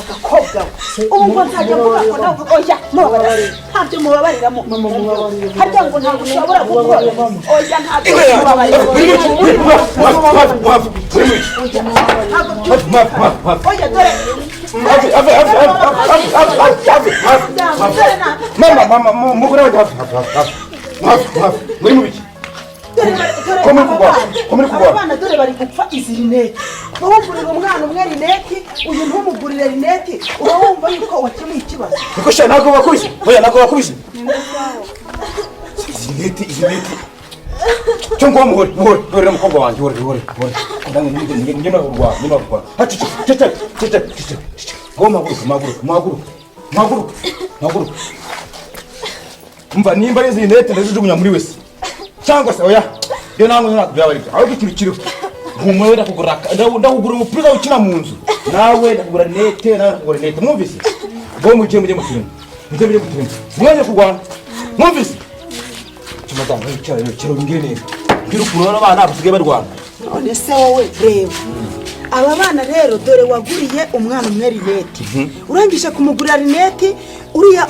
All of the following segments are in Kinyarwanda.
agakobwa ubu nzajya mvuga ko nawe oya mubabarira ntabyo mubabariramo harya ngo ntabwo ushobora gukora oya ntabyo mubabarira oya dore mama mugore wanjye muri mubiki abana dore bari gupfa izi rinete wumvurira umwana umwe rinete uyu ntumugurire rinete uba wumva yuko wakemuye ikibazo niko sha ntabwo bakubise oya ntabwo bakubise izi rinete cyo ngo muhore n'umukobwa wanjye hore ndange ngena urwa hacice ngo maguruka umva nimba izi rinete ndazijugunya muri wese cyangwa se oya yo nango byabarika aho gikirikiro humwe ndakugura umupira ukina mu nzu nawe ndakugura rinete mwumvise ngo mujye mu kirimo mwaje kugwana mwumvise cyumatanga cyaro ngire neza ngire ukuntu abana basigaye barwana none se wowe reba aba bana rero dore waguriye umwana umwe rinete urangije kumugurira rinete uriya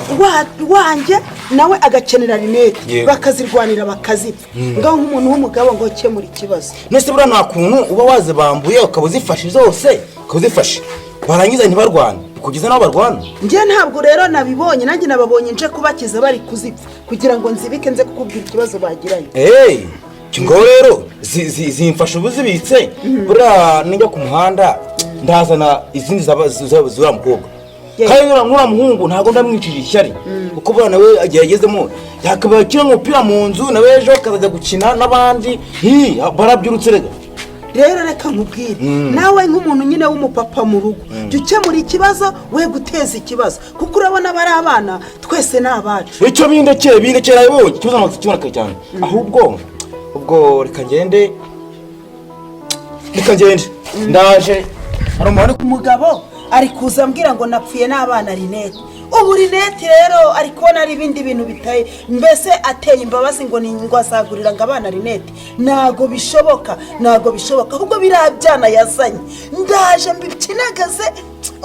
wanjye nawe agakenera rinete bakazirwanira bakazipfa ngaho nk'umuntu w'umugabo ngo kemura ikibazo nese bura nta kuntu uba wazibambuye ukabuzifashe zose ukabuzifashe barangiza ntibarwane kugeza naho barwana njye ntabwo rero nabibonye nanjye nababonye nje kubakiza bari kuzipfa kugira ngo nzibike nze kukubwira ikibazo bagiranye ngo rero zimfasha ubuzibitse buriya nijya ku muhanda ndazana izindi z'uriya mukobwa kandi n'uriya muhungu ntabwo ndamwicira ishyari kuko buriya nawe agiye agezemo yakaba akina umupira mu nzu nawe ejo akazajya gukina n'abandi barabyirutse rega rero reka nkubwire nawe nk'umuntu nyine w'umupapa mu rugo jya ukemura ikibazo we guteza ikibazo kuko urabona bari abana twese ni abacu icyo bindekera yabonye ikibazo ntabwo kiboneka cyane ahubwo ubwo reka ngende ndaje hari umugabo ari kuza ambwira ngo napfuye n'abana rinete ubu rinete rero ari kubona ari ibindi bintu bitaye mbese ateye imbabazi ngo ni ngo azagurira ngo abana rinete ntago bishoboka ahubwo birabyana yazanye ndaje mbikinagaze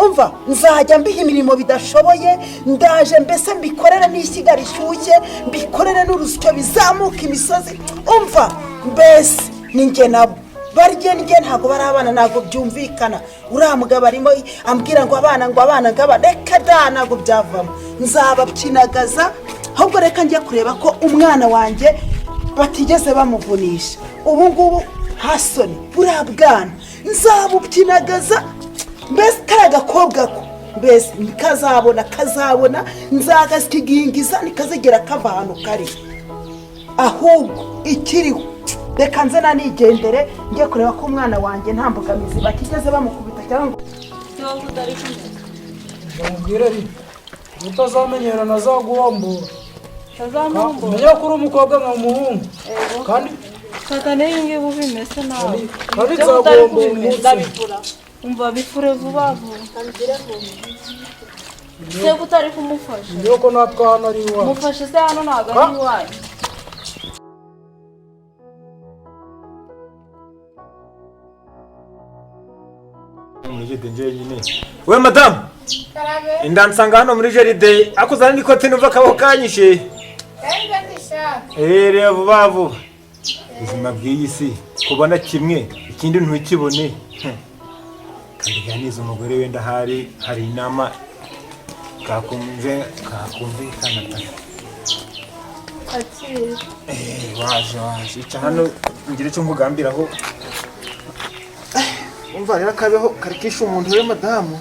umva nzajya mbiha imirimo bidashoboye ndaje mbese mbikorere n'ishyiga rishyushye mbikorere n'urusyo bizamuka imisozi umva mbese ninjye nabo barye njye ntabwo bari abana ntabwo byumvikana uriya mugabo arimo ambwira ngo abana reka da ntabwo byavamo nzababyinagaza ahubwo reka njye kureba ko umwana wanjye batigeze bamuvunisha ubu ngubu hasoni buriya bwana nzabubyinagaza mbese kariya gakobwa ko mbese kazabona nzagasigingiza nikazigera kava ahantu kari ahubwo ikiriho reka nze nanigendere njye kureba ko umwana wanjye nta mbogamizi batigeze bamukubita cyangwa ngo utari kumwe bamubwire ari utazamenyerana azaguhombora menya ko uri umukobwa nka umuhungu kandi fata n'iyi ngiyi uba ubimeze nawe kandi nzaguhombora umunsi umva bifure vuba se utari kumufasha niyo ko natwe hano ari iwacu mufashe se hano ntabwo ari iwanyu we madamu indansanga hano muri jaride akuzana n'ikote numva akaboko kanyishe reba vuba ubuzima bw'iyi si kubona kimwe ikindi ntukibone kandi ganiza umugore wenda hari inama kakumvikana waje ica hano ngire icyo nkugambiraho umva rero akabeho karikisha umuntu we madamu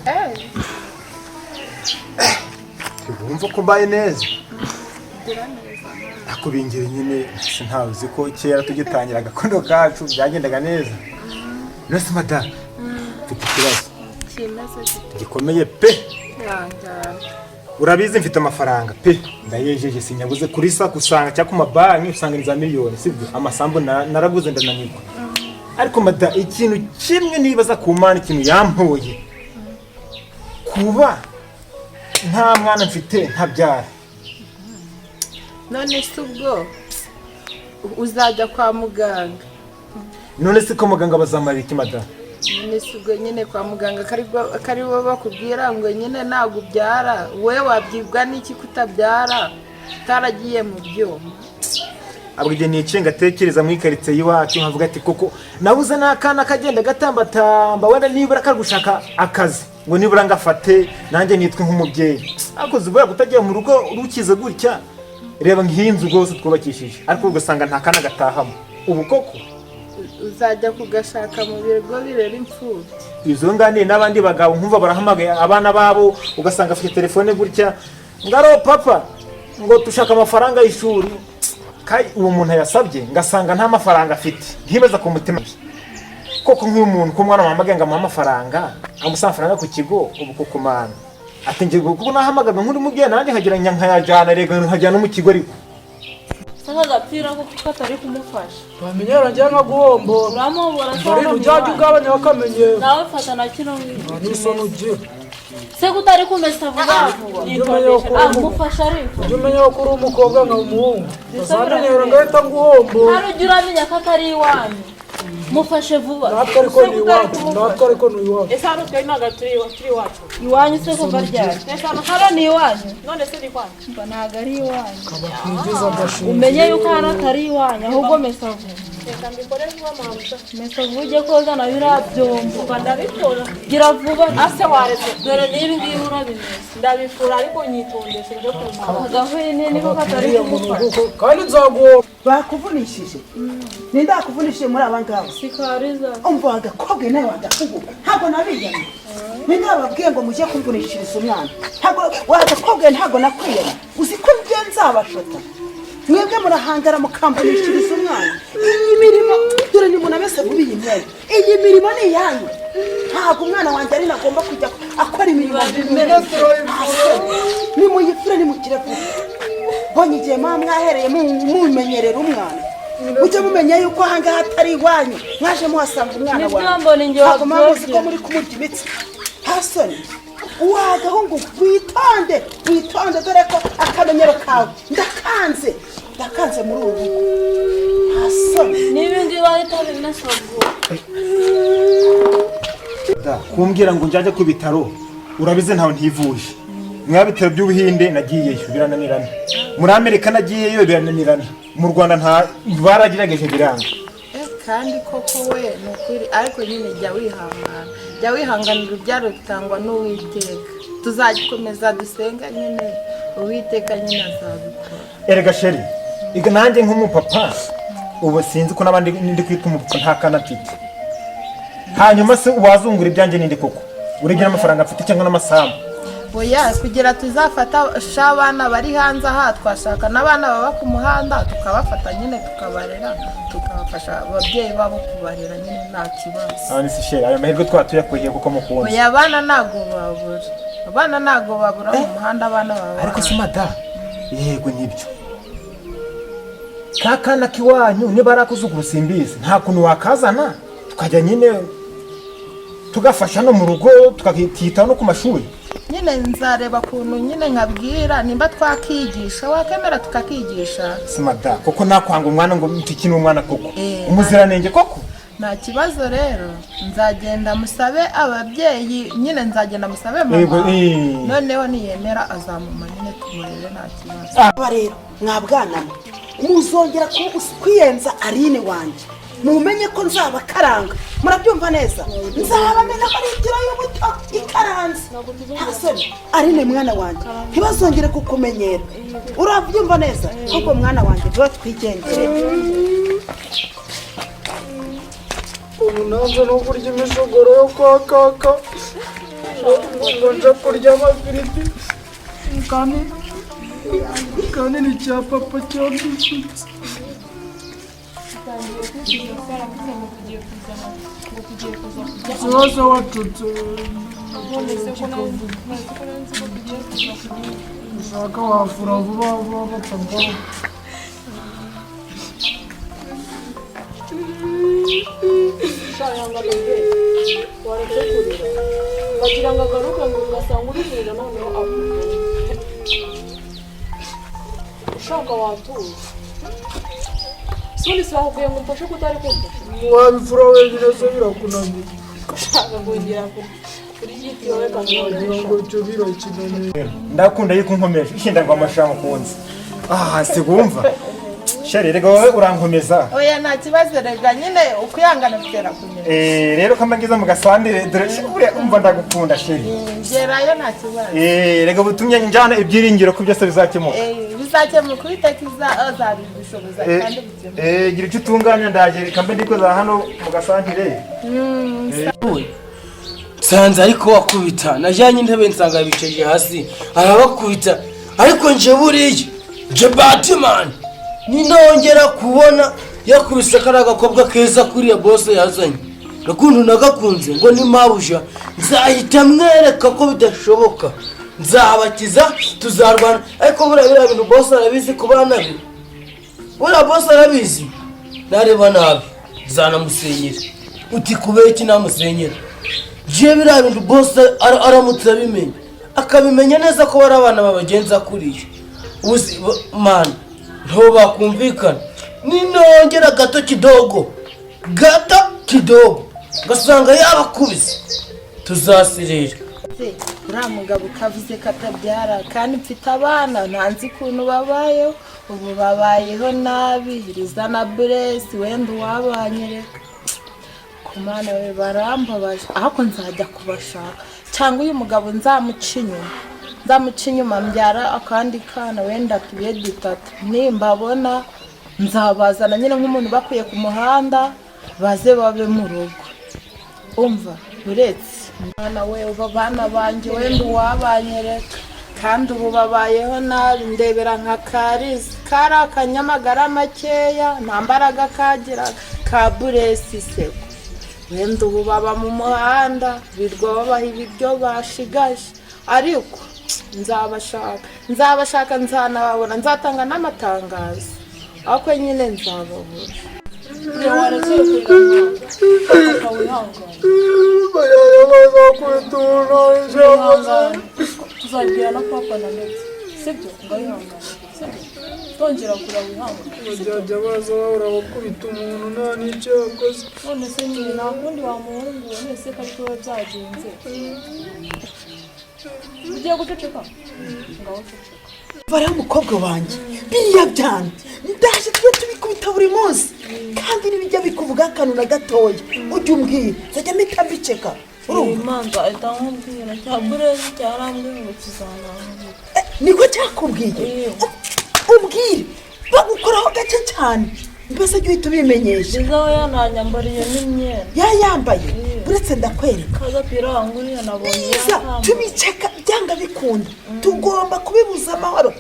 wumva ko mbaye neza akubingira nyine ntawe uzi ko kera tugitangira agakondo kacu byagendaga neza nose madamu mfite ikibazo gikomeye pe urabizi mfite amafaranga pe ndayejeje sinyabuze kuri sako usanga cyangwa ku mabanki usanga ni za miliyoni sibyo amasambu naraguze ndananirwa ariko mada ikintu kimwe nibaza ku mana ikintu yampoye kuba nta mwana mfite ntabyara none se ubwo uzajya kwa muganga none se ko muganga bazamarira iki mada Nisugo nyine kwa muganga kari bo bakubwira ngo nyine ntabwo ubyara we wabyibwa n'iki kutabyara utaragiye mu byuma. Abwo igihe nicenga tekereza mu ikaritse yiwacu nkavuga ati koko nabuze n'akana kagenda gatambatamba wenda nibura kari gushaka akazi ngo nibura ngafate nanjye nitwe nk'umubyeyi. Akoze ubura kutagiye mu rugo rukize gutya reba nk'inzu rwose twubakishije ariko ugasanga nta kana gatahamo. Ubu koko uzajya kugashaka mu birego birera imfubyi. Izo ngane n'abandi bagabo nkumva barahamagaye abana babo ugasanga afite telefone gutya ngaro papa ngo tushaka amafaranga y'ishuri kai uwo muntu yasabye ngasanga nta mafaranga afite nkibaza ku mutima koko nk'umuntu ko mwana wamagaye ngo amafaranga amusanga amafaranga ku kigo ubu koko mana ati ngiye kuko nahamagaga nk'uri mubyeyi nanjye nkagira nkayajana rega nkajyana mu kigo ariko saka gapira ko katari kumufasha bamenyera njya nka guhombora uramubura bari ujyaje ugabanya bakamenyera nawe fata na kino n'isoni ugira se kutari kumesa vuba mufasha ariko ujye umenya ko uri umukobwa nka umuhungu uzamenyera ngahita nguhombora hari ujya uramenya ko atari iwanyu mufashe vuba natwe ariko ni iwacu ese hano twe ntabwo turi iwacu iwanyu se kuva ryari hano ni iwanyu none se ni kwanyu mba ntabwo ari iwanyu kabakwigiza agashinga umenye yuko hano atari iwanyu ahubwo mesa vuba reka mbikore vuba mabuja mesa vuba ujye koza na biriya byombo mba ndabikora gira vuba ase waretse dore n'ibi ngibi urabimesa ndabikora ariko nyitondeshe byo kumara agahwene niko katari kumufasha kandi nzaguhombora bakuvunishije ninde wakuvunishije muri aba ngaba sikariza umva wagakobwe nawe wagakugu ntabwo nabiyamye ninde wababwiye ngo mujye kumvunishiriza umwana ntabwo wagakobwe ntabwo nakwiyamye uzi ko njye nzabashota mwebwe murahangara mukamvunishiriza umwana iyi mirimo dore ni umuntu amese vuba iyi myenda iyi mirimo ni iyanyu ntabwo umwana wanjye ari nagomba kujya akora imirimo nimuyifure nimugire vuba mbonye igihe mwahereye mumenyerera umwana ujye mumenya yuko ahangaha atari iwanyu mwaje muhasanga umwana wawe ntabwo mwamuzi ko muri kumurya imitsi hasoni wagahungu witonde dore ko akamenyero kawe ndakanze muri ubu rugo hasoni niba ngibi wahita bimesa vuba kumbwira ngo njyaje ku bitaro urabize ntawe ntivuje mwabitaro by'ubuhinde nagiyeyo birananirana muri Amerika nagiyeyo birananirana mu Rwanda nta baragerageje biranga kandi koko we nukuri ariko nyine jya wihanganira urubyaro rutangwa n'Uwiteka tuzagikomeza dusenga nyine Uwiteka nyine azabikora. Erega sheri iga nanjye nk'umupapa ubu sinzi ko nabandi ndi kwita umupapa nta kana mfite hanyuma se wazungura ibyanjye nindi koko urigira amafaranga mfite cyangwa n'amasambu oya kugira tuzafata abana bari hanze aha twashaka n'abana baba ku muhanda tukabafata nyine tukabarera tukabafasha ababyeyi babo kubarera nyine nta kibazo. Ani se sheri ayo mahirwe twatuyakuye kuko mukunda oya abana ntago babura mu muhanda abana baba ariko se mada yego nibyo kakana kiwanyu niba arakuzugura simbizi nta kuntu wakazana tukajya nyine tugafasha no mu rugo tukakititaho no ku mashuri nyine nzareba kuntu nyine nkabwira nimba twakigisha wakemera tukakigisha simada koko nakwanga umwana ngo mtikine umwana koko umuziranenge koko nta kibazo rero nzagenda musabe ababyeyi nyine nzagenda musabe mama noneho niyemera azamuma nyine tumurere nta kibazo. aba rero mwabwanamo muzongera kwiyenza Aline wanjye mumenye ko nzabakaranga murabyumva neza nzabamena ko ari inzira y'ubuto ikaranze hasoni Aline mwana wanjye ntibazongere kukumenyera urabyumva neza ahubwo mwana wanjye bwo twigendere ubu nanze no kurya imishogoro yo kwa kaka ngo nje kurya amafiriti kandi ni cya papa cyandishitse ikibazo watutse ushaka wafura vuba vuba batagaruka shayanga bebe waretse kurira bagira ngo agaruke ngo ugasanga uri kurira noneho avuga ushaka watuza soni bakubwiye ngo umfashe kutari kumfasha wabifura wenyine se birakunaniye ushaka kongera kuri giti wowe kamwonesha ngo cyo birakinaniye. ndakunda yuko nkomeje ishinda ngo amashamo kunze sigumva sheri rega wowe urankomeza oya nta kibazo rega nyine ukuyangana kugera kunyura rero kamba ngize mu gasandire dore uriya umva ndagukunda sheri ngerayo nta kibazo rega butumye njyana ibyiringiro ko byose bizakemuka bizakemuka uwiteka azabishoboza kandi bikemuka gira icyo utunganya ndagera kambe ndikoza hano mu gasantire nsanze ariko wakubita najyanye intebe nsanga bicaye hasi arabakubita ariko nje buriya nje Batman ninongera kubona yakubise kariya gakobwa keza kuriya bose yazanye gakundu nagakunze ngo ni mabuja nzahita mwereka ko bidashoboka nzabakiza tuzarwana ariko buriya bintu bose arabizi ku bana be buriya bose arabizi nareba nabi zanamusenyera uti kubera iki namusenyera je biriya bintu bose aramutse abimenya akabimenya neza ko bari abana babagenza kuriya uzi man nto bakumvikana ninongera gato kidogo gasanga yabakubise tuzasirira uriya mugabo ukavuze katabyara kandi mfite abana ntanzi ukuntu babayeho ubu babayeho nabi riza na buresi wenda uwabanyereka ku mwana we barambabaje ahubwo nzajya kubashaka cyangwa uyu mugabo nzamuca inyuma mbyara akandi kana wenda tubiye dutatu nimbabona nzabazana nyine nk'umuntu bakuye ku muhanda baze babe mu rugo umva uretse mwana we uba bana banjye wenda uwabanyereka kandi ubu babayeho nabi ndebera nka Karisi kari akanyamagara makeya nta mbaraga kagira ka buresi seko wenda ubu baba mu muhanda birwa babaha ibiryo bashigaje ariko nzabashaka nzanababona nzatanga n'amatangazo ariko nyine nzababura iyo warekeye kurira wihangane Bayaya bazakwitura ijambo. tuzabwira na papa na ndetse sibyo ngayihangane sibyo tongera kurira wihangane Bajya baza bahora bakubita umuntu nta n'icyo yakoze. none se nyine nta kundi wamuhungu none se ko ariko biba byagenze ugiye guceceka ngaho ceceka bariya umukobwa wanjye biriya byana ndaje tujye tubikubita buri munsi kandi ntibijya bikuvuga akantu na gatoya ujye umbwira nzajya mpita mbiceka imanza ahita nkubwira cya burezi cyarambwiye ngo kizanahura niko cyakubwiye umbwire bagukoraho gake cyane mbese jya uhita ubimenyesha izaho yananyambariye n'imyenda yayambaye uretse ndakwereka kagapira wanguriye nabonye neza tubiceka byanga bikunda tugomba kubibuza amahoro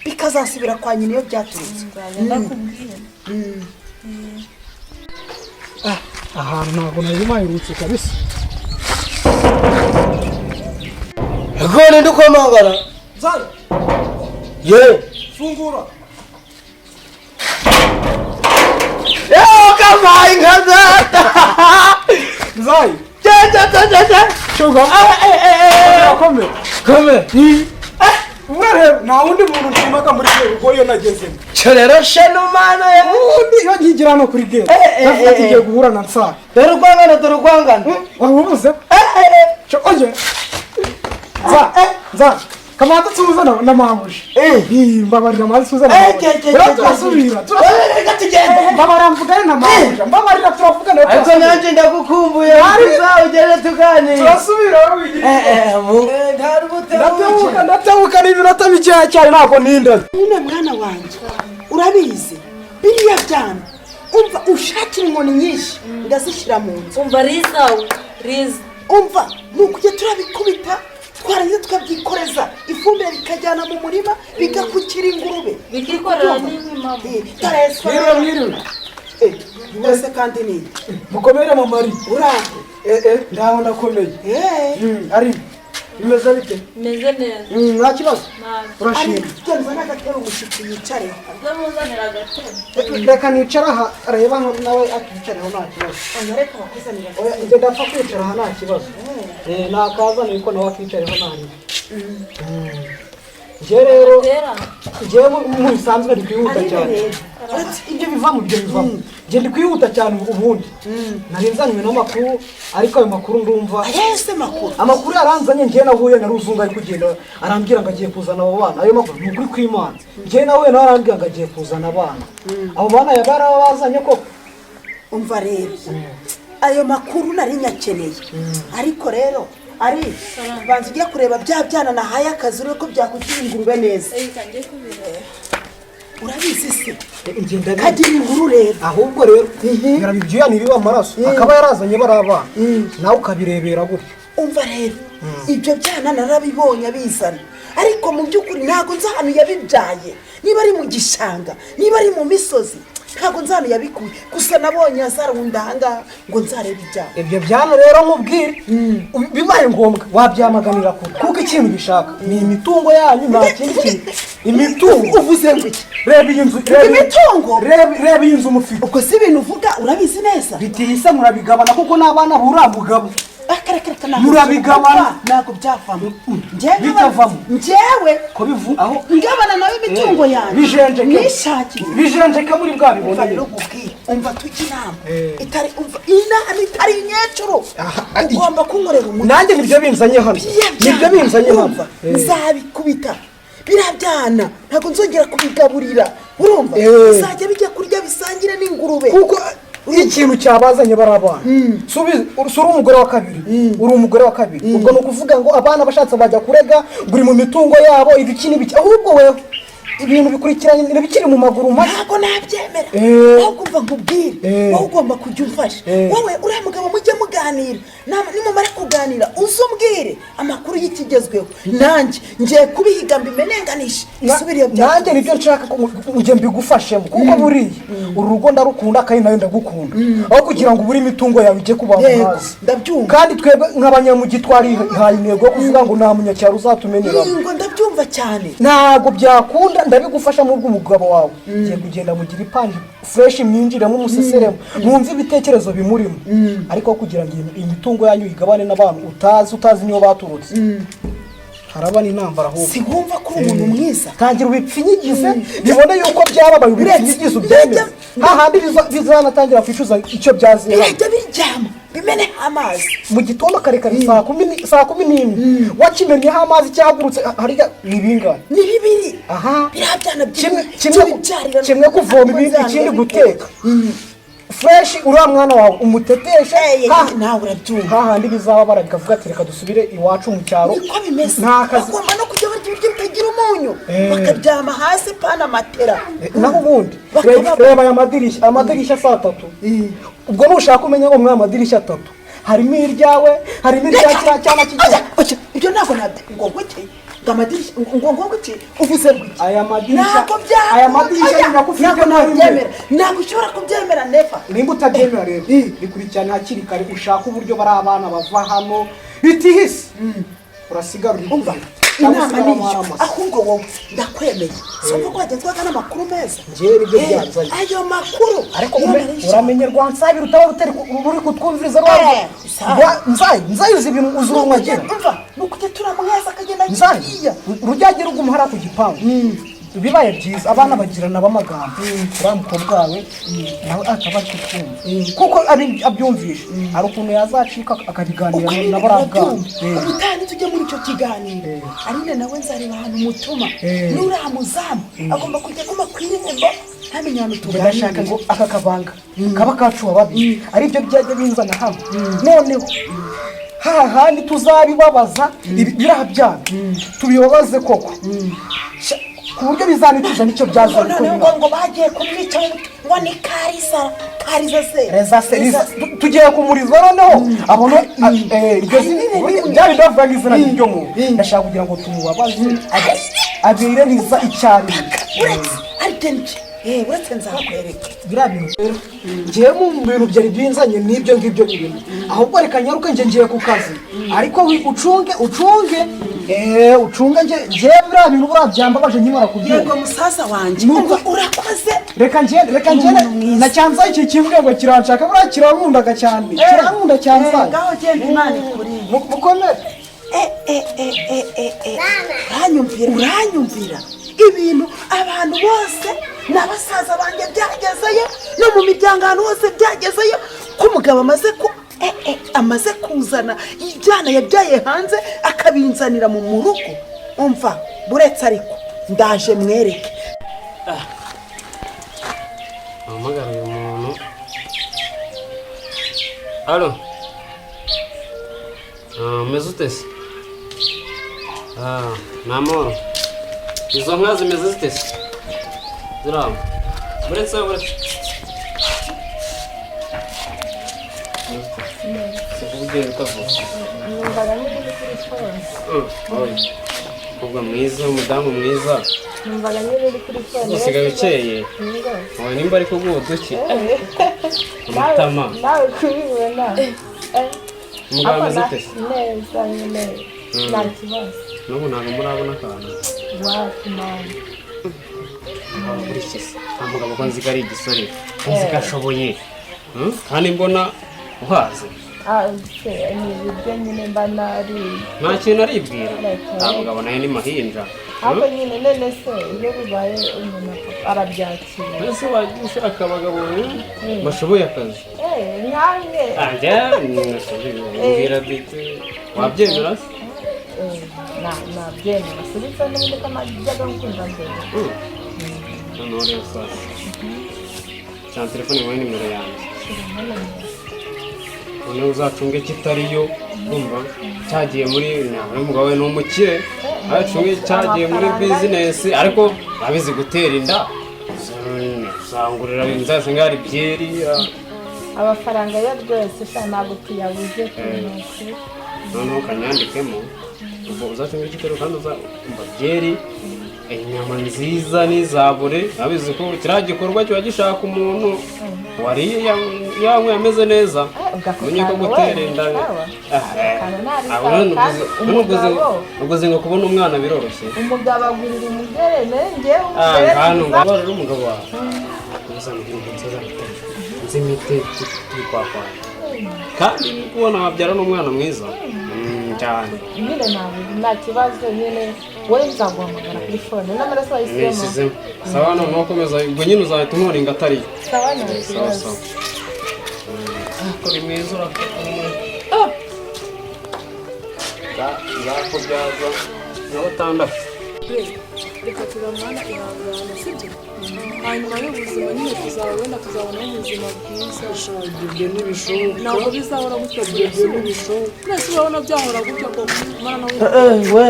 bikazasubira kwa nyina iyo byaturutse ndakubwira Ahantu ntabwo nari mayirutse kabisa. Gone ndukomangara Zari, ye fungura. kamayi nkazata Zari, shoga. Kome. kome Mwere, nta wundi muntu nshimaka muri rwego iyo nagezemo. rero shenu mana ya Undi iyo nkigira hano kuri gate. Navuga tugiye guhura na Nsara. dore urwangano Warubuze? Oje. Za. Kamanza tuza na mamushi. Mbabarira mazi tuza na mamushi. Turasubira. Mbabarira mvugane na mamushi. Mbabarira turavugana. ariko nanjye ndagukumbuye uzawugere tuganire Turasubira ndatebuka n'iminota mikeya cyane ntabwo ninda. nyine mwana wanjye urabizi biriya byana umva ushakira inkoni nyinshi ndazishyira mu nzu umva rizawe riza umva ni ukujya turabikubita twarangiza tukabyikoreza ifumbire bikajyana mu murima bigakukira ingurube bikikorera n'inkima Mwiriwe. wese kandi ni Mukomere mamari. uraho Ndaho ndakomeye. Ari bimeze bite? meze neza Nta kibazo. nabi Urashima. genza n'agatebe umushyitsi yicareho ndamuzanira agatebe Reka nicara aha areba nawe akicareho nta kibazo. reka bakuzanira Oya ibyo ndapfa kwicara aha nta kibazo. Nakazana yuko nawe akicareho nta njye rero Tera. njyewe mu bisanzwe ndi kwihuta cyane ibyo bivamo njye ndi kwihuta cyane ubundi nari nzanywe n'amakuru ariko ayo makuru ndumva ese amakuru yaranzanye njye nahuye na Ruzungu ari kugenda arambwira ngo agiye kuzana abo bana ayo makuru ni ukuri kw'Imana njye nahuye nawe arambwira ngo agiye kuzana abana abo bana yabara bazanye ko umva rero ayo makuru nari nyakeneye ariko rero ari banza ujya kureba bya byana nahaye akazi urebe ko byakugira ingurube neza urabizi se kagira inkuru rero ahubwo rero birabibyuya nibiba amaraso akaba yarazanye bari abana nawe ukabirebera gutyo umva rero ibyo byana narabibonye abizana ariko mu by'ukuri ntabwo nzi ahantu yabibyaye niba ari mu gishanga niba ari mu misozi ntabwo nzi ahantu yabikuye gusa nabonye azarunda ahangaha ngo nzarebe ibyaha ibyo byana rero nkubwire bibaye ngombwa wabyamaganira kure kuko ikintu gishaka ni imitungo yanyu nta kindi kintu imitungo uvuze ngo iki reba iyi nzu imitungo reba iyi nzu mufite ubwo si ibintu uvuga urabizi neza bitihise murabigabana kuko n'abana buramugabo murabigabana ntabwo byavamo bitavamo njyewe ko bivu aho ngabana nawe imitungo yanyu bijenjeke muri bwa biboneye umva tujya inama itari inyecuru ugomba kunkorera umuntu nanjye nibyo binzanye hano nzabikubita birabyana ntabwo nzongera kubigaburira urumva bizajya bijya kurya bisangire n'ingurube kuko ikintu cyabazanye bari abana uri umugore wa kabiri ubwo ni ukuvuga ngo abana bashatse bajya kurega ngo uri mu mitungo yabo ibiki n'ibiki ahubwo wewe ibintu bikurikiranye bikiri mu maguru make ntabwo nabyemera ahubwo umva nkubwire wowe ugomba kujya umfasha wowe uriya mugabo mujye muganira nimumara kuganira uzumbwire amakuru y'ikigezweho nanjye ngiye kubihiga mbimenenganishe isubire iyo byawe nanjye nibyo nshaka ko ujye mbigufashemo kuko buriya uru rugo ndarukunda kandi nawe ndagukunda aho kugira ngo ubure imitungo yawe ijye kuba hasi ndabyumva kandi twebwe nk'abanyamugi twarihaye intego yo kuvuga ngo nta munyacyaro uzatumenyera ngo ndabyumva cyane ntabwo byakunda ndabigufasha mu bw'umugabo wawe ngiye kugenda mugira ipanji fresh mwinjiremo umuseseremo mwumve ibitekerezo bimurimo ariko kugira ngo imitungo yanyu igabane n'abantu utazi niyo baturutse harabana intambara ahubwo si wumva ko uri umuntu mwiza tangira ubipfinyigize bibone yuko byababaye ubipfinyigize ubyemeze hahandi bizanatangira kwicuza icyo byaziye birajya biryama bimene amazi mu gitondo karekare saa kumi n'imwe wakimenyeho amazi cyahagurutse harya ni bingana ni bibiri aha birabyana kimwe kuvoma ikindi guteka fresh uriya mwana wawe umuteteshe nawe urabyumva hahandi bizaba barabikavuga ati reka dusubire iwacu mu cyaro niko bimeze nta kazi bagomba no kujya barya ibiryo bitagira umunyu bakaryama hasi pana matera naho ubundi reba aya amadirishya saa tatu ubwo nushaka umenya ngo mwa amadirishya atatu harimo iryawe harimo irya kiriya cyana kigiye ibyo ntabwo ngo ngwiki ngo ngwiki uvuze ngwiki aya madirishya ntabwo nabyemera ntabwo ushobora kubyemera nefa nimba utabyemera rero bikurikirane hakiri kare ushaka uburyo bari abana bava hano bitihise urasigara umva inama niyo ahubwo wowe ndakwemeye soko ko wagezwaga n'amakuru meza njyewe nibyo byanzanye ayo makuru ariko uramenye rwansabira utaba ruri kutwumviriza nzayuza ibintu uzurumwa agira umva nukujya turamweza akagenda nzajya rujyagira uguma hariya ku gipangu bibaye byiza abana bagirana b'amagambo uriya mukobwa wawe nawe ataba ari kutwumva kuko abyumvisha hari ukuntu yazacika akabiganira na bariya bwabo ubutaha tujye muri icyo kiganiro arine nawe nzareba ahantu mutuma n'uriya muzamu agomba kujya aguma ku irembo ntamenye ahantu tuganira ndashaka ngo aka kavanga kaba kacuwa babi aribyo byajya binzana hano noneho hahandi tuzabibabaza biriya byana tubibabaze koko ku buryo bizanicuza nicyo byazana ngo bagiye kumwica ngo ni kariza se tugiye kumuriza noneho abona iryo byari ndavuga izina ry'iryo muntu ndashaka kugira ngo tumubabaze abire niza icyari uretse nzakwereka biriya bintu rero ngiye mu bintu byari byinzanye n'ibyo ngibyo birimo ahubwo reka nyaruke ngiye ku kazi ariko ucunge ngiye biriya bintu buriya byambabaje nkimara kubyumva yego musaza wanjye urakoze reka ngende na cyanza iki kivuge ngo kiranshaka buriya kirankundaga cyane kirankunda cyane ngaho genda imana ikuri mukomere uranyumvira ibintu abantu bose n'abasaza banjye byagezeyo no mu miryango ahantu hose byagezeyo ko umugabo amaze kuzana ibyana yabyaye hanze akabinzanira mu rugo umva buretse ariko ndaje mwereke Amagara uyu muntu. Alo. Umeze ute se? Ni amahoro. Izo nka zimeze zite se? Ziraho. Buretse. Ugenda utavuga. numvaga nyine kuri fone. Umukobwa mwiza, umudamu mwiza. Numvaga nyine uri kuri fone. Usigaye ukeye. Wowe nimba ari kuguha uduki. Amatama. Nawe kubibona. Umugabo ameze ute se? Neza nyine. Nta kibazo. N'ubu ntabwo murabona akantu. Wapi mama. Muri iki se? Nta mugabo ko nzi ko ari igisore. Nzi ko ashoboye. Kandi mbona uhaze. Ni ibiryo nyine mba nariye. Nta kintu aribwira. Nta mugabo nawe ni mahinja. Ariko nyine none se iyo bibaye umuntu arabyakira. Mbese wajya ushaka abagabo bashoboye akazi. Nyange. Mbwira bite wabyemera se? Nabyemera subitsa n'ubundi ko najyaga ngukunda mbere. Noneho rero sasa cyane telefone yawe nimero yanjye noneho uzacunge kitariyo kumva cyagiye muri nawe umugabo we ni umukire acunge cyagiye muri bizinesi ariko abizi gutera inda usangurira inzazi ngari byeri amafaranga yo rwose ntabwo tuyabuze ku noneho kanyandikemo ubwo uzacunge kitariyo kandi uzumva byeri inyama nziza n'izabure abizi ko kiriya gikorwa kiba gishaka umuntu wariye yanywe ameze neza umenye ko gutera inda uguze ngo kubona umwana biroroshye umugabo agurira umugore nengewe ngabo rero umugabo wawe uzana ibintu nziza nzi imiti twikwakwana kandi kubona wabyara n'umwana mwiza cyane nyine nta kibazo nyine wowe nzaguhamagara kuri fone n'amaraso wayishyizemo sawa noneho ukomeza ubwo nyine uzahita umuringa atariyo sawa nta kibazo uri mwiza urakubona nzakubyaza na gatandatu reka turamana ihangane sibyo hanyuma y'ubuzima nyine tuzabona ubuzima bwiza ibyo ntibishoboka ntabwo bizahora gutya ibyo ntibishoboka mwese urabona byahora gutya ko mana we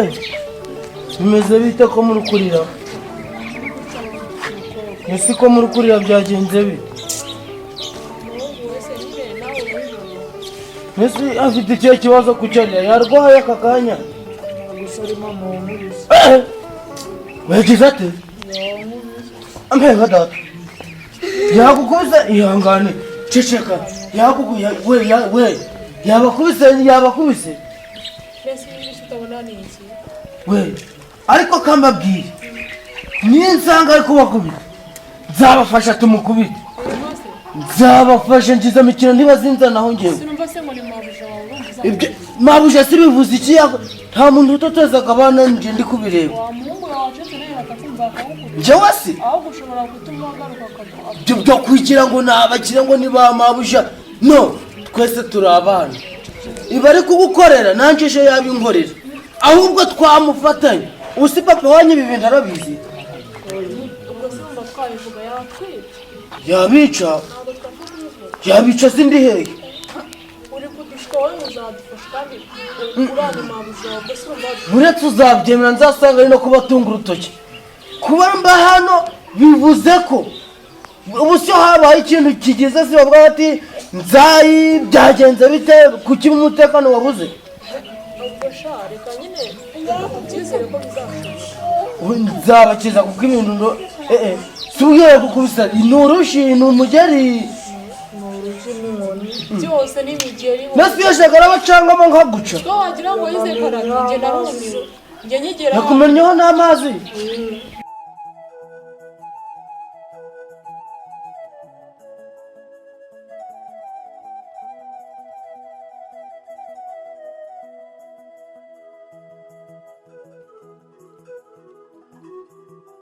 bimeze bite ko muri kurira ese ko muri kurira byagenze bite mbese afite ikihe kibazo kucyarira yarwaye aka kanya yagize ate ampenga data yagukubise ihangane ceceka yabakubise we ariko kambabwire niyo nsanga ari kubakubita nzabafasha tumukubite nzabafasha ngize mikino ntibazinzanaho ngewe mabuja si bivuze iki nta muntu utotezaga abana nje ndi kubireba njyewe se byo kugira ngo nabakire ngo ni ba mabuja no twese turi abana iba ari kugukorera nanjye ejo yabinkorera ahubwo twamufatanya usi papa wanyu ibi bintu arabizi yabica sindi hehe uretse uzabyemera nzasanga ari no kubatunga urutoki kuba mba hano bivuze ko ubu siyo habaye ikintu kigize si bavuga bati nzayi byagenze bite kuki umutekano wabuze nzabakiza kuko ibintu si ubwira kukubisa ni urushi ni umugeri byose n'imigeri nasi yashaka n'abacangamo nkaguca wagira ngo yize karate njye narumiwe njye nyigera nakumenyeho n'amazi